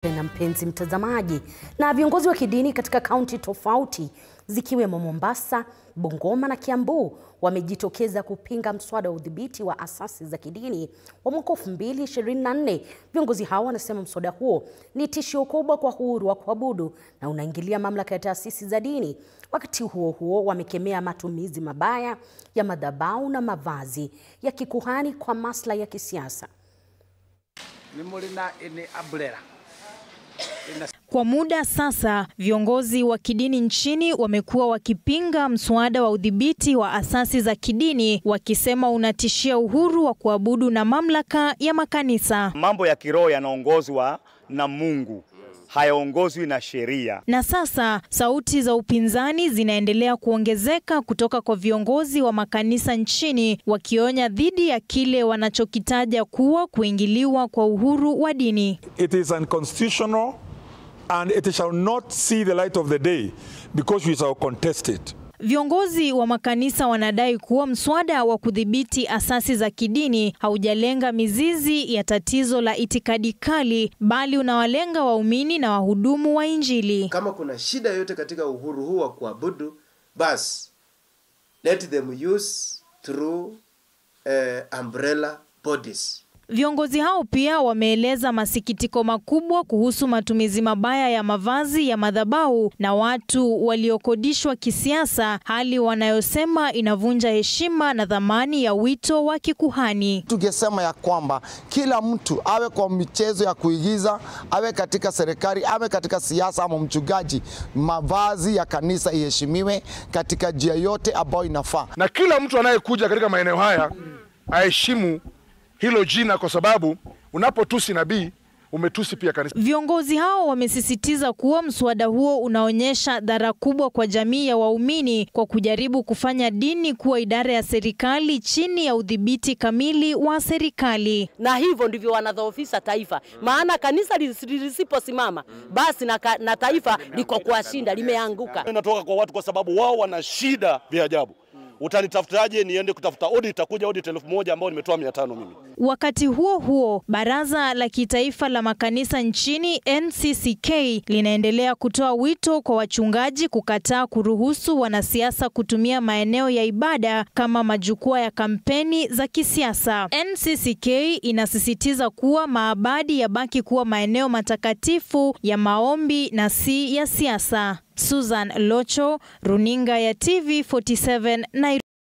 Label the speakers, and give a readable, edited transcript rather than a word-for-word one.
Speaker 1: Na mpenzi mtazamaji, na viongozi wa kidini katika kaunti tofauti zikiwemo Mombasa, Bungoma na Kiambu wamejitokeza kupinga mswada wa udhibiti wa asasi za kidini wa mwaka 2024. Viongozi hao wanasema mswada huo ni tishio kubwa kwa uhuru wa kuabudu na unaingilia mamlaka ya taasisi za dini. Wakati huo huo, wamekemea matumizi mabaya ya madhabahu na mavazi ya kikuhani kwa maslahi ya kisiasa.
Speaker 2: Kwa muda sasa, viongozi wa kidini nchini wamekuwa wakipinga mswada wa udhibiti wa asasi za kidini, wakisema unatishia uhuru wa kuabudu na mamlaka ya makanisa.
Speaker 3: Mambo ya kiroho yanaongozwa na Mungu, hayaongozwi na sheria.
Speaker 2: Na sasa sauti za upinzani zinaendelea kuongezeka kutoka kwa viongozi wa makanisa nchini, wakionya dhidi ya kile wanachokitaja kuwa kuingiliwa kwa uhuru wa dini.
Speaker 4: It is unconstitutional and it shall not see the light of the day because we shall contest it.
Speaker 2: Viongozi wa makanisa wanadai kuwa mswada wa kudhibiti asasi za kidini haujalenga mizizi ya tatizo la itikadi kali, bali unawalenga waumini na wahudumu wa Injili.
Speaker 5: Kama kuna shida yote katika uhuru huu wa kuabudu, basi let them use through umbrella bodies.
Speaker 2: Viongozi hao pia wameeleza masikitiko makubwa kuhusu matumizi mabaya ya mavazi ya madhabahu na watu waliokodishwa kisiasa, hali wanayosema inavunja heshima na dhamani ya wito wa kikuhani.
Speaker 6: Tungesema ya kwamba kila mtu awe kwa michezo ya kuigiza, awe katika serikali, awe katika siasa ama mchungaji, mavazi ya kanisa iheshimiwe katika njia yote ambayo inafaa.
Speaker 4: Na kila mtu anayekuja katika maeneo haya aheshimu hilo jina, kwa sababu unapotusi nabii umetusi pia kanisa.
Speaker 2: Viongozi hao wamesisitiza kuwa mswada huo unaonyesha dhara kubwa kwa jamii ya waumini kwa kujaribu kufanya dini kuwa idara ya serikali chini ya udhibiti kamili wa serikali.
Speaker 7: Na hivyo ndivyo wanadhoofisha taifa. Maana kanisa lisiposimama, basi na taifa liko kwa shinda, limeanguka.
Speaker 8: Inatoka kwa watu kwa sababu wao wana shida vya ajabu. Utanitafutaje niende kutafuta audit, itakuja audit 1000 ambao nimetoa 500 mimi.
Speaker 2: Wakati huo huo, Baraza la Kitaifa la Makanisa nchini NCCK linaendelea kutoa wito kwa wachungaji kukataa kuruhusu wanasiasa kutumia maeneo ya ibada kama majukwaa ya kampeni za kisiasa. NCCK inasisitiza kuwa maabadi yabaki kuwa maeneo matakatifu ya maombi na si ya siasa. Susan Locho, Runinga ya TV47 Nairobi.